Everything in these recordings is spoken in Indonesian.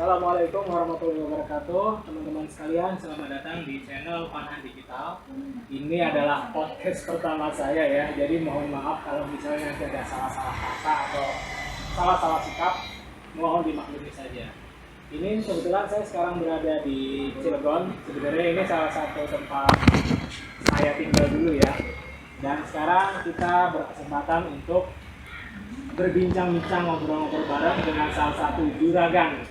Assalamualaikum warahmatullahi wabarakatuh, teman-teman sekalian. Selamat datang di channel Panahan Digital. Ini adalah podcast pertama saya ya. Jadi mohon maaf kalau misalnya nanti ada salah-salah kata atau salah-salah sikap, mohon dimaklumi saja. Ini kebetulan saya sekarang berada di Cilegon. Sebenarnya ini salah satu tempat saya tinggal dulu ya. Dan sekarang kita berkesempatan untuk berbincang-bincang, ngobrol-ngobrol bareng dengan salah satu juragan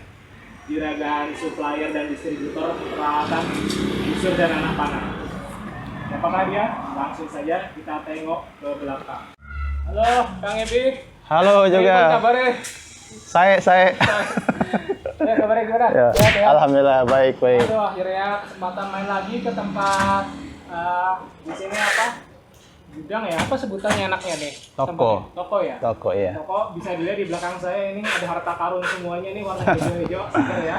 supplier dan distributor peralatan busur dan anak panah. Siapakah dia? Langsung saja kita tengok ke belakang. Halo, Kang Ebi. Halo juga. Kabarnya? Saya. Ya, kabarnya gimana? Ya. Ya. Alhamdulillah baik. Aduh, akhirnya kesempatan main lagi ke tempat di sini apa? Gudang ya, apa sebutannya enaknya nih? Toko. Toko ya? Toko ya. Toko bisa dilihat di belakang saya ini ada harta karun semuanya nih warna hijau-hijau, segar ya.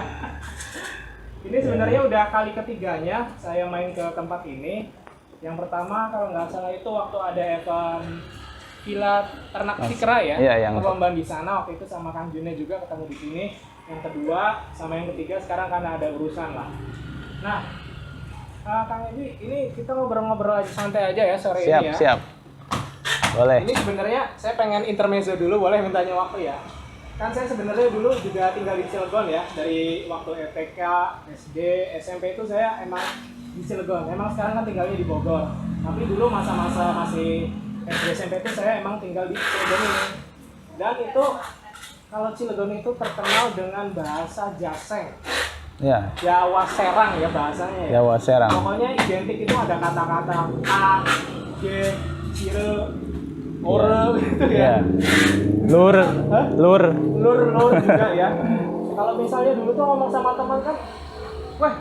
Ini sebenarnya udah kali ketiganya saya main ke tempat ini. Yang pertama kalau nggak salah itu waktu ada event Villa Ternak Cikra ya. Iya, yang perlombaan di sana waktu itu sama Kang June juga ketemu di sini. Yang kedua sama yang ketiga sekarang karena ada urusan lah. Nah, Kang Edi, ini kita ngobrol-ngobrol aja santai aja ya sore ini ya. Siap. Boleh. Ini sebenarnya saya pengen intermezzo dulu, boleh mintanya waktu ya? Kan saya sebenarnya dulu juga tinggal di Cilegon ya, dari waktu TK, SD, SMP itu saya emang di Cilegon. Emang sekarang kan tinggalnya di Bogor. Tapi dulu masa-masa masih SD SMP itu saya emang tinggal di Cilegon ini. Dan itu kalau Cilegon itu terkenal dengan bahasa Jaseng. Ya. Jawa Serang ya bahasanya ya. Jawa Serang. Pokoknya identik itu ada kata-kata A, G, Cire, Ore gitu ya. Lur Juga ya. Kalau misalnya dulu tuh ngomong sama teman kan, weh,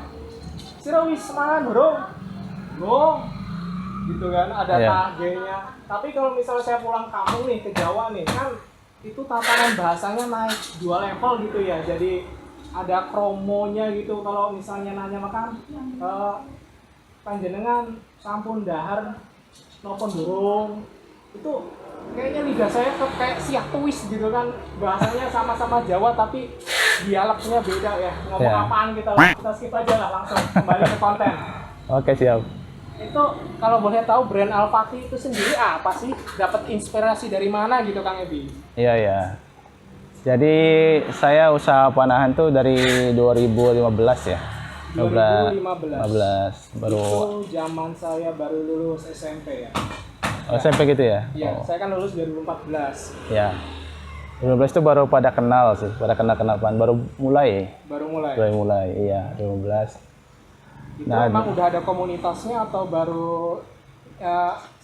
Cire wis mangan bro, gitu kan, ada G-nya. Tapi kalau misalnya saya pulang kampung nih ke Jawa nih kan, itu tatanan bahasanya naik 2 level gitu ya. Jadi ada kromonya gitu. Kalau misalnya nanya makan panjenengan sampun dahar nopon durung, itu kayaknya lidah saya kayak siak tuis gitu kan. Bahasanya sama-sama Jawa tapi dialeknya beda ya. Ngomong apaan kita skip aja lah, langsung kembali ke konten. Oke, siap. Itu kalau boleh tahu brand Alfati itu sendiri apa sih? Dapat inspirasi dari mana gitu Kang Ebi? Iya. Jadi saya usaha panahan tuh dari 2015 ya. 2015 baru. Itu zaman saya baru lulus SMP ya. SMP gitu ya? Iya, saya kan lulus 2014. Ya. 2015 itu baru pada kenal sih, baru mulai, iya 2015. Itu emang udah ada komunitasnya atau baru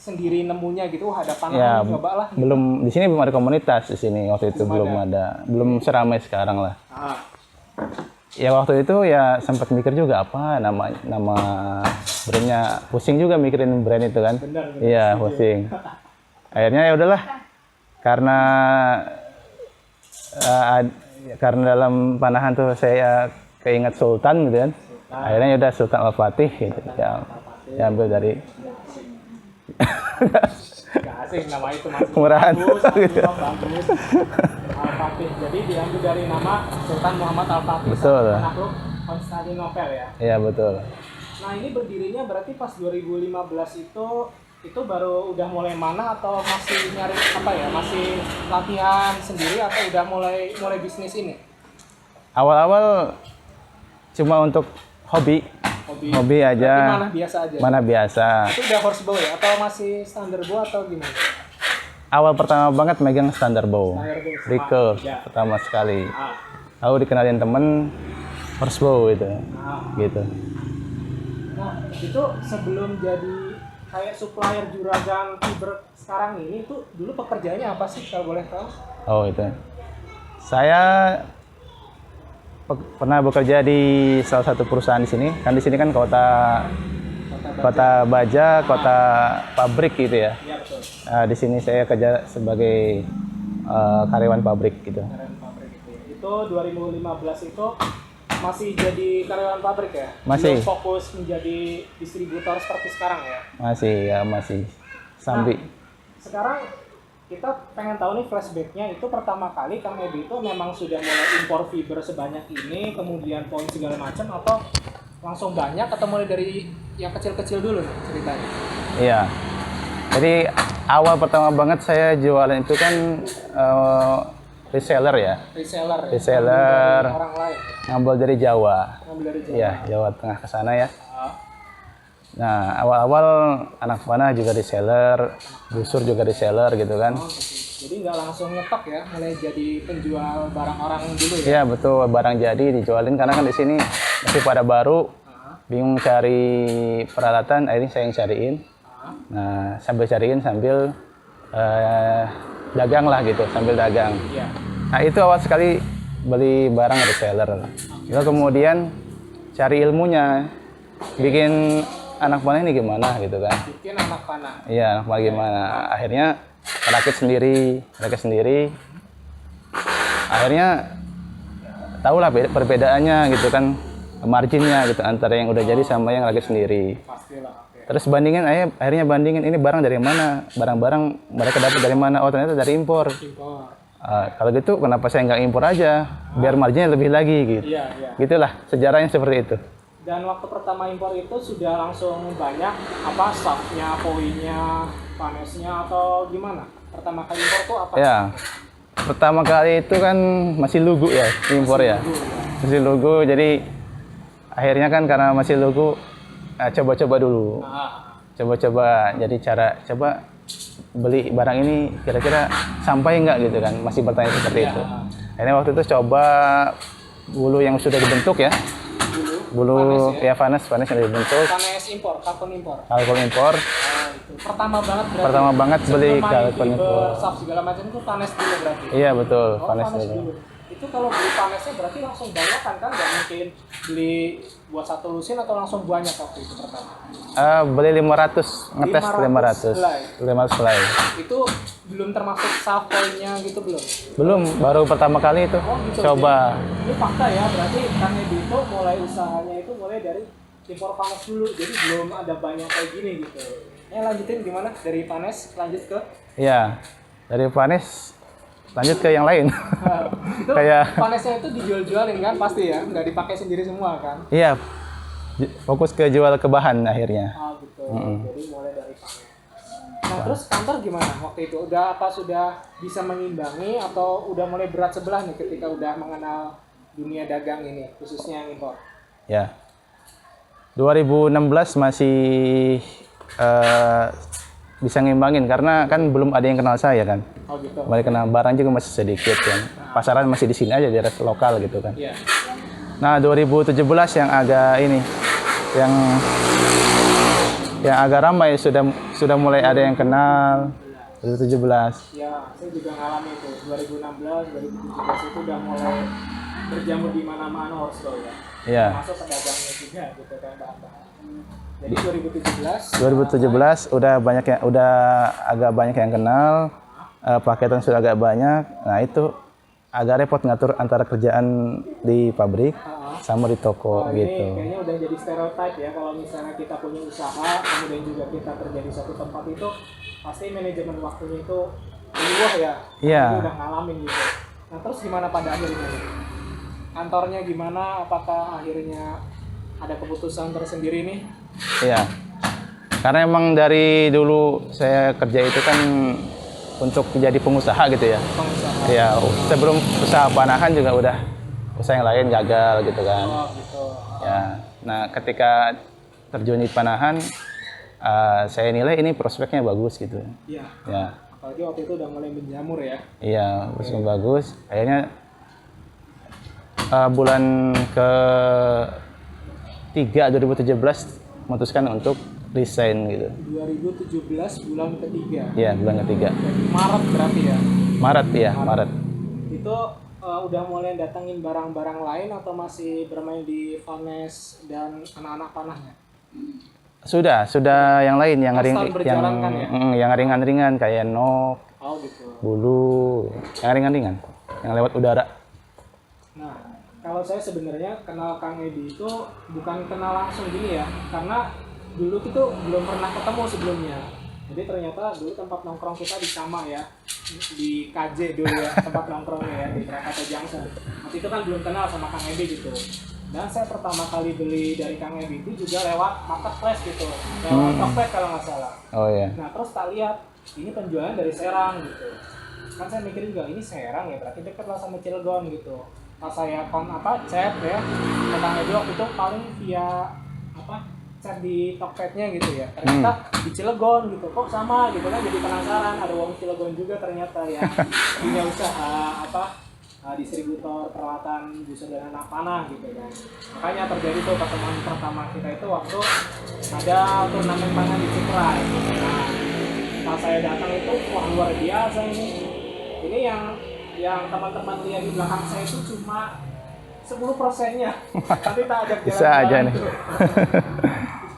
sendiri nemunya gitu, ada panahan coba lah gitu. Belum, di sini belum ada komunitas di sini waktu itu, belum seramai sekarang lah. Ya waktu itu ya sempat mikir juga apa nama brandnya, pusing juga mikirin brand itu kan. Iya pusing. Akhirnya ya udahlah, karena dalam panahan tuh saya keinget Sultan gitu kan. Akhirnya ya udah Sultan Alfati gitu ya, ambil dari Gak asing nama itu masih Murahan. bagus. Al-Fatih. Jadi diambil dari nama Sultan Muhammad Al-Fatih. Betul. Penakluk Konstantinopel ya. Iya betul. Nah ini berdirinya berarti pas 2015 itu baru udah mulai mana atau masih nyari apa ya? Masih latihan sendiri atau udah mulai bisnis ini? Awal-awal cuma untuk hobi aja. Mana biasa. Itu udah horse bow ya atau masih standar bow atau gimana? Awal pertama banget megang standar bow. Recurve pertama sekali. Aku dikenalin temen horse bow itu. Gitu. Nah, itu sebelum jadi kayak supplier juragan fiber sekarang ini tuh dulu pekerjaannya apa sih kalau boleh tahu? Oh, itu. Saya pernah bekerja di salah satu perusahaan di sini. Kan di sini kan kota baja, kota pabrik gitu ya. Iya, betul. Di sini saya kerja sebagai karyawan pabrik gitu. Karyawan pabrik itu. Itu 2015 itu masih jadi karyawan pabrik ya? Masih. Belum fokus menjadi distributor seperti sekarang ya? Masih. Sambi. Nah, sekarang kita pengen tahu nih flashbacknya itu pertama kali Kang Edi itu memang sudah mulai impor fiber sebanyak ini, kemudian poin segala macam, atau langsung banyak, atau mulai dari yang kecil-kecil dulu nih ceritanya? Iya. Jadi awal pertama banget saya jualan itu kan reseller ya. Reseller ya? Reseller. Dari orang lain? Ngambil dari Jawa. Ngambil dari Jawa? Iya, Jawa Tengah ke sana ya. Nah, awal-awal anak panah juga reseller, busur juga reseller gitu kan. Oh, gitu. Jadi nggak langsung nyetok ya, mulai jadi penjual barang orang dulu ya? Iya betul, barang jadi dijualin karena kan di sini masih pada baru, bingung cari peralatan, akhirnya saya yang cariin. Nah, sambil cariin sambil dagang lah gitu, sambil dagang. Iya. Nah itu awal sekali beli barang reseller. Lalu kemudian cari ilmunya, bikin anak panah ini gimana gitu kan. Bikin anak panah? Iya, anak panah gimana. Akhirnya rakit sendiri. Akhirnya tahulah perbedaannya gitu kan, marginnya gitu antara yang udah jadi sama yang rakit sendiri. Pastilah. Okay. Terus akhirnya bandingin ini barang dari mana, barang-barang mereka dapat dari mana. Oh ternyata dari impor. Kalau gitu kenapa saya nggak impor aja, biar marginnya lebih lagi gitu. Iya. Gitulah sejarahnya seperti itu. Dan waktu pertama impor itu sudah langsung banyak apa staffnya, poinnya, panesnya, atau gimana? Pertama kali impor tuh apa? Ya, pertama kali itu kan masih lugu ya impor ya. Masih lugu, jadi akhirnya kan karena masih lugu, coba-coba dulu. Coba-coba, jadi coba beli barang ini kira-kira sampai nggak gitu kan, masih bertanya seperti itu. Akhirnya waktu itu coba bulu yang sudah dibentuk ya. Bulu panas yang dibentuk. Panes impor, kalkun impor. Kalkun impor. Itu. Pertama banget berarti. Pertama banget beli kalkun impor. Saf segala macam itu panes dulu berarti. Iya betul, panes dulu. Itu kalau beli panesnya berarti langsung banyak kan? Nggak mungkin beli buat satu lusin atau langsung banyak waktu itu pertama? Beli 500, ngetes 500 helai. Itu belum termasuk saf poinnya gitu belum? Belum, baru pertama kali itu. Oh, gitu. Coba. Ini fakta ya, berarti Kang Edi itu mulai usahanya itu mulai dari impor panes dulu, jadi belum ada banyak kayak gini gitu. Lanjutin gimana? Dari panes lanjut ke? Iya, dari panes lanjut ke yang lain. Itu kayak panesnya itu dijual-jualin kan pasti ya, nggak dipakai sendiri semua kan? Iya, fokus ke jual ke bahan akhirnya. Gitu. Jadi mulai dari panes. Nah terus kantor gimana waktu itu? Sudah bisa mengimbangi atau udah mulai berat sebelah nih ketika udah mengenal dunia dagang ini, khususnya yang impor? Ya, 2016 masih bisa ngimbangin karena kan belum ada yang kenal saya kan. Oh gitu. Mulai kenal barang juga masih sedikit kan. Pasaran masih di sini aja di lokal gitu kan. Iya. Nah 2017 yang agak ini, yang agak ramai sudah mulai ada yang kenal. 2017. Ya, saya juga ngalami itu. 2016, 2017 itu udah mulai berjamur di mana-mana Horslow ya. Iya. Masuk pedagangnya juga gitu kan bahan-bahan. Jadi 2017 udah agak banyak yang kenal, paketan sudah agak banyak. Nah itu agak repot ngatur antara kerjaan di pabrik sama di toko gitu. Kayaknya udah jadi stereotype ya, kalau misalnya kita punya usaha, kemudian juga kita kerja di satu tempat itu pasti manajemen waktunya itu luah ya. Iya. Udah ngalamin gitu. Nah terus gimana pada akhirnya? Kantornya gimana? Apakah akhirnya ada keputusan tersendiri nih? Iya, karena emang dari dulu saya kerja itu kan untuk menjadi pengusaha gitu ya. Pengusaha. Iya, sebelum usaha panahan juga udah usaha yang lain gagal gitu kan. Oh gitu. Ya, nah ketika terjun di panahan, saya nilai ini prospeknya bagus gitu. Iya. Ya. Apalagi waktu itu udah mulai menjamur ya. Iya, prospeknya bagus. Akhirnya bulan ke 3 2017 memutuskan untuk resign gitu. 2017 bulan ketiga. Iya, bulan ketiga. Maret berarti ya? Maret. Itu udah mulai datangin barang-barang lain atau masih bermain di Vanes dan anak-anak panahnya? Sudah yang lain yang yang ringan-ringan kayak nok, bulu, yang ringan-ringan, yang lewat udara. Nah, kalau saya sebenarnya kenal Kang Edi itu bukan kenal langsung gini ya, karena dulu itu belum pernah ketemu sebelumnya. Jadi ternyata dulu tempat nongkrong kita di Sama ya, di KJ dulu ya, tempat nongkrongnya ya, di Krakatau Junction. Waktu itu kan belum kenal sama Kang Edi gitu. Dan saya pertama kali beli dari Kang Edi itu juga lewat marketplace gitu, lewat Tokped kalau nggak salah. Oh iya. Nah terus tak lihat, ini penjualan dari Serang gitu. Kan saya mikir juga, ini Serang ya, berarti dekat lah sama Cilegon gitu. Pas saya chat ya, ke Kang Edi waktu itu paling via chat di Tokpednya gitu ya, ternyata di Cilegon gitu, kok sama gitu kan, jadi penasaran, ada wong Cilegon juga ternyata ya, punya usaha distributor peralatan busur dan anak panah gitu kan. Makanya terjadi tuh pertemuan pertama kita itu waktu ada turnamen panah di Ciprai gitu. Nah pas saya datang itu, wah luar biasa ini yang teman-teman lihat di belakang saya itu cuma 10%-nya, tapi tak ajak jalan-jalan. Bisa aja nih.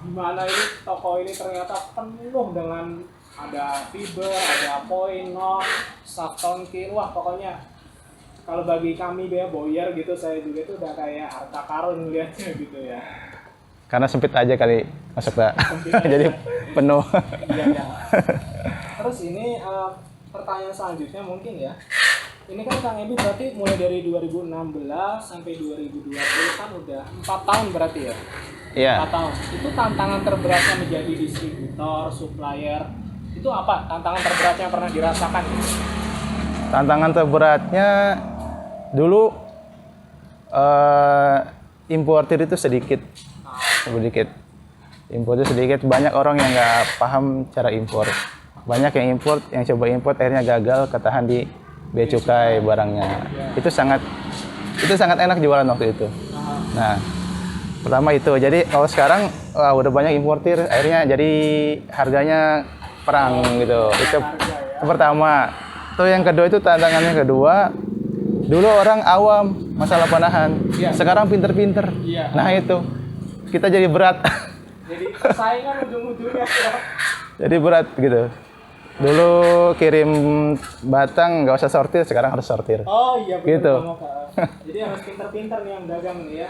Gimana ini toko ini ternyata penuh dengan ada fiber, ada poin, no, Safton key, wah pokoknya kalau bagi kami ya boyer gitu, saya juga itu udah kayak harta karun ngeliatnya gitu ya. Karena sempit aja kali masuknya, jadi penuh. Iya. Terus ini pertanyaan selanjutnya mungkin ya. Ini kan Kang Edi berarti mulai dari 2016 sampai 2020 kan udah 4 tahun berarti ya? Iya. 4 tahun. Itu tantangan terberatnya menjadi distributor, supplier, itu apa? Tantangan terberatnya yang pernah dirasakan? Tantangan terberatnya dulu importir itu sedikit. Importir sedikit, banyak orang yang nggak paham cara impor. Banyak yang import, yang coba import akhirnya gagal, ketahan di bea cukai barangnya. Itu sangat enak jualan waktu itu. Nah, pertama itu. Jadi kalau sekarang udah banyak importir, akhirnya jadi harganya perang gitu. Itu pertama. Tuh yang kedua itu tantangannya kedua. Dulu orang awam masalah panahan. Sekarang pinter-pinter. Nah itu kita jadi berat. Jadi persaingan ujung-ujungnya. Jadi berat gitu. Dulu kirim batang nggak usah sortir, sekarang harus sortir. Oh iya betul. Gitu. Jadi harus pinter-pinter nih yang dagang nih ya,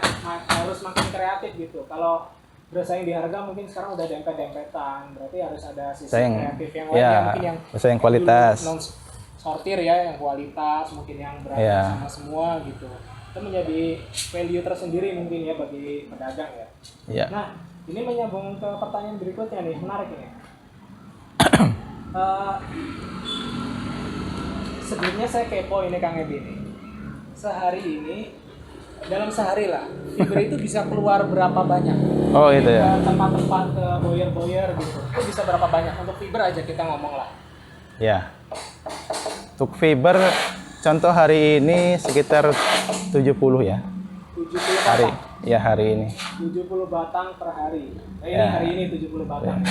harus makin kreatif gitu. Kalau bersaing di harga mungkin sekarang udah dempet-dempetan, berarti harus ada sisi kreatif yang lain ya, mungkin yang bersaing kualitas. Non sortir ya, yang kualitas, mungkin yang beragam sama semua gitu. Itu menjadi value tersendiri mungkin ya bagi pedagang ya. Iya. Nah ini menyambung ke pertanyaan berikutnya nih, menarik ini. Sebelumnya saya kepo ini Kang Edi nih. Sehari ini, dalam sehari lah, fiber itu bisa keluar berapa banyak? Oh itu ya. Ke tempat-tempat, ke boyer-boyer gitu. Itu bisa berapa banyak? Untuk fiber aja kita ngomong lah. Ya. Untuk fiber, contoh hari ini sekitar 70 ya. 70 batang? Hari. Ya hari ini. 70 batang per hari. Ini hari ini 70 batang.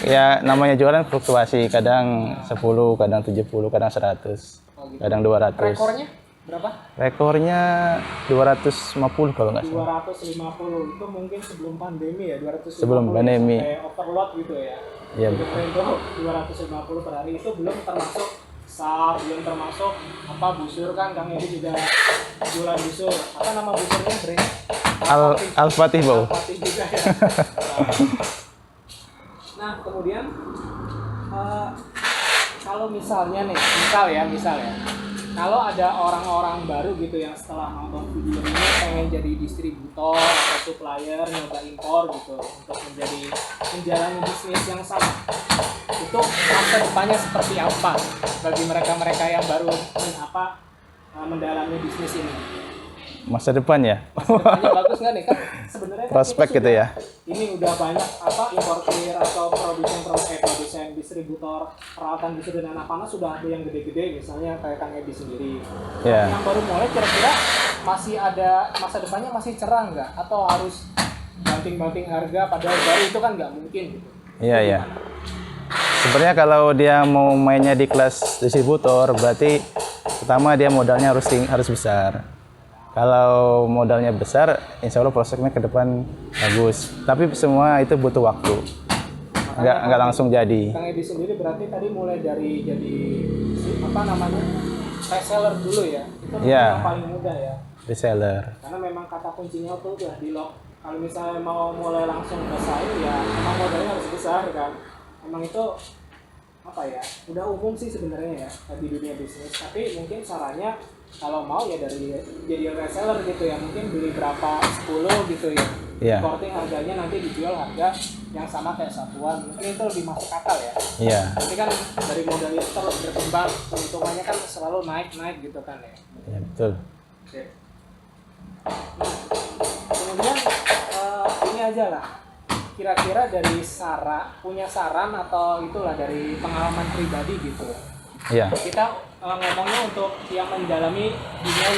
Ya namanya jualan fluktuasi, kadang 10, kadang 70, kadang 100, gitu. Kadang 200. Rekornya berapa? Rekornya 250 kalau nggak salah. 250 itu mungkin sebelum pandemi ya, 250 sebelum pandemi. Sampai overload gitu ya. Iya. Itu 250 per hari, itu belum termasuk sap, belum termasuk busur kan Kang Edi juga jualan busur. Apa nama busurnya, Bre? Al-Fatih Bau. Al-Fatih juga ya. Nah, kemudian kalau misalnya nih, misal ya. Kalau ada orang-orang baru gitu yang setelah nonton video ini pengen jadi distributor atau supplier, nyoba impor gitu untuk menjalani bisnis yang sama, itu masa depannya seperti apa bagi mereka yang baru mendalami bisnis ini? Masa depan ya? Masa depannya bagus nggak nih kan? Sebenarnya prospek gitu ya? Ini udah banyak importir atau produsen distributor peralatan busur dan anak panah sudah ada yang gede-gede, misalnya kayak Kang Edi sendiri. Yeah. Yang baru mulai kira-kira masih ada masa depannya, masih cerah nggak? Atau harus banting-banting harga padahal baru itu kan nggak mungkin gitu? Iya iya. Sebenarnya kalau dia mau mainnya di kelas distributor, berarti pertama dia modalnya harus besar. Kalau modalnya besar, insya Allah prospeknya ke depan bagus. Tapi semua itu butuh waktu. Nggak langsung jadi. Kang Edi sendiri berarti tadi mulai dari jadi reseller dulu ya? Itu yang paling mudah ya? Reseller. Karena memang kata kuncinya tuh udah di lock. Kalau misalnya mau mulai langsung bersaing ya memang modalnya harus besar kan. Memang itu apa ya, udah umum sih sebenarnya ya di dunia bisnis, tapi mungkin sarannya kalau mau ya dari jadi reseller gitu ya, mungkin beli berapa 10 gitu ya, importing harganya nanti dijual harga yang sama kayak satuan, mungkin itu lebih masuk akal ya. Tapi kan dari modal itu terus berkembang, keuntungannya kan selalu naik gitu kan ya. Iya betul. Oke. Nah, kemudian ini aja lah, kira-kira dari punya saran atau itulah dari pengalaman pribadi gitu. Iya. Kita ngomongnya untuk yang mendalami dunia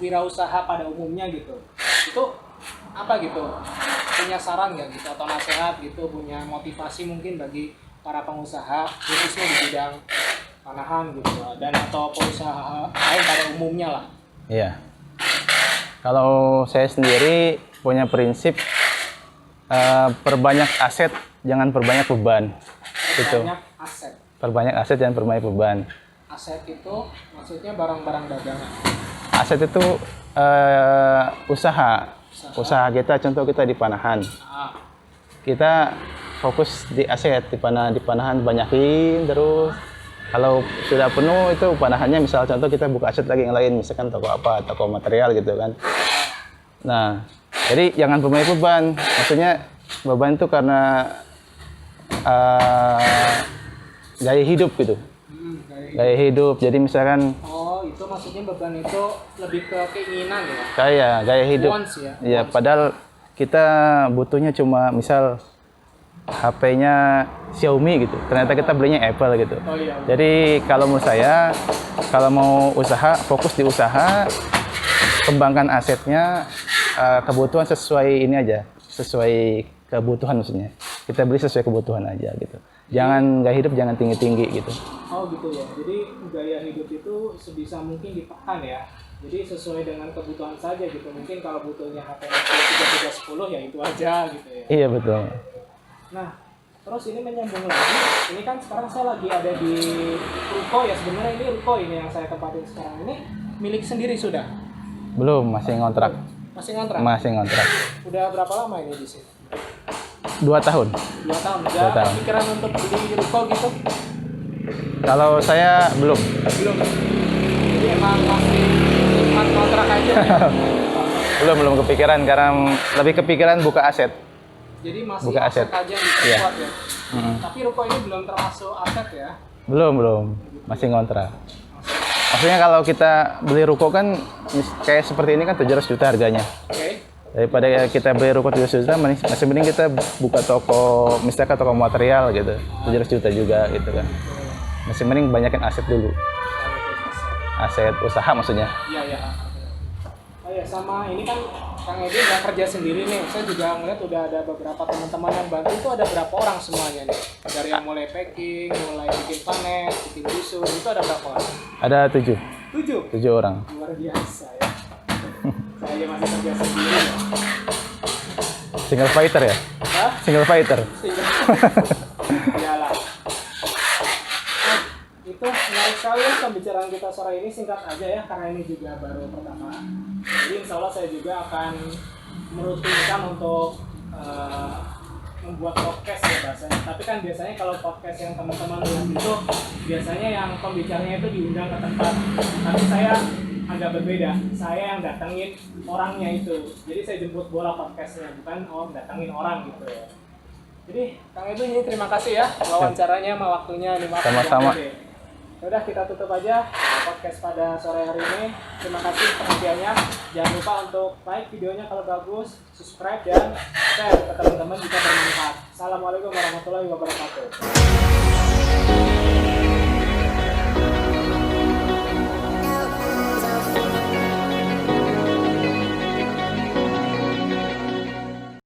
wirausaha pada umumnya gitu. Itu apa gitu? Punya saran nggak gitu atau nasihat gitu, punya motivasi mungkin bagi para pengusaha khususnya di bidang panahan gitu dan atau pengusaha lain pada umumnya lah. Iya. Kalau saya sendiri punya prinsip perbanyak aset, jangan perbanyak beban. Perbanyak aset. Perbanyak aset, jangan perbanyak beban. Aset itu maksudnya barang-barang dagangan. Aset itu usaha kita, contoh kita di panahan. Kita fokus di aset, di panahan banyakin terus. Kalau sudah penuh itu panahannya, misal contoh kita buka aset lagi yang lain, misalkan toko material gitu kan. Nah, jadi jangan perbanyak beban. Maksudnya beban itu karena gaya hidup gitu. Gaya hidup. Jadi misalkan itu maksudnya beban itu lebih ke keinginan ya. Gaya hidup. Iya, padahal kita butuhnya cuma misal HP-nya Xiaomi gitu. Ternyata kita belinya Apple gitu. Jadi kalau menurut saya, kalau mau usaha, fokus di usaha, kembangkan asetnya, kebutuhan sesuai ini aja, sesuai kebutuhan maksudnya. Kita beli sesuai kebutuhan aja gitu. Jangan gaya hidup jangan tinggi-tinggi gitu. Oh gitu ya. Jadi gaya hidup itu sebisa mungkin ditekan ya. Jadi sesuai dengan kebutuhan saja gitu. Mungkin kalau butuhnya HP 3310 ya itu aja gitu ya. Iya betul. Nah, terus ini menyambung lagi. Ini kan sekarang saya lagi ada di ruko ya. Sebenarnya ini ruko ini yang saya tempatin sekarang ini milik sendiri sudah? Belum, masih ngontrak. Masih ngontrak? Masih ngontrak. Udah berapa lama ini di sini? 2 tahun. 2 tahun. Udah kepikiran untuk beli ruko gitu? Kalau saya belum. Belum. Jadi emang masih ngontrak aja ya? belum kepikiran, karena lebih kepikiran buka aset. Jadi masih buka aset aja yang diperkuat ya? Tapi ruko ini belum termasuk aset ya? Belum. Masih ngontrak. Maksudnya kalau kita beli ruko kan kayak seperti ini kan 700 juta harganya. Daripada kita beli ruko 700 juta, masih mending kita buka toko, misalkan toko material gitu, 700 juta juga gitu kan. Masih mending banyakin aset dulu. Aset usaha maksudnya. Iya. Oh ya, sama ini kan Kang Edi nggak kerja sendiri nih. Saya juga ngeliat udah ada beberapa teman-teman yang bantu. Itu ada berapa orang semuanya nih? Dari yang mulai packing, mulai bikin panen, bikin busur, itu ada berapa orang? Ada 7. 7 orang. Luar biasa ya. Saya masih kerja sendiri ya. Single fighter ya? Hah? Single fighter. Iyalah. Nah, itu menarik sekali ya pembicaraan kita sore ini. Singkat aja ya, karena ini juga baru pertama. Jadi insya Allah saya juga akan merutinkan untuk membuat podcast ya bahasanya. Tapi kan biasanya kalau podcast yang teman-teman lihat itu biasanya yang pembicaranya itu diundang ke tempat. Tapi saya agak berbeda. Saya yang datengin orangnya itu. Jadi saya jemput bola podcastnya, bukan datengin orang gitu ya. Jadi Kang Edu ini terima kasih ya wawancaranya sama waktunya. Sama-sama. Udah kita tutup aja podcast pada sore hari ini. Terima kasih perhatiannya. Jangan lupa untuk like videonya kalau bagus, subscribe dan share ke teman-teman jika bermanfaat. Assalamualaikum warahmatullahi wabarakatuh.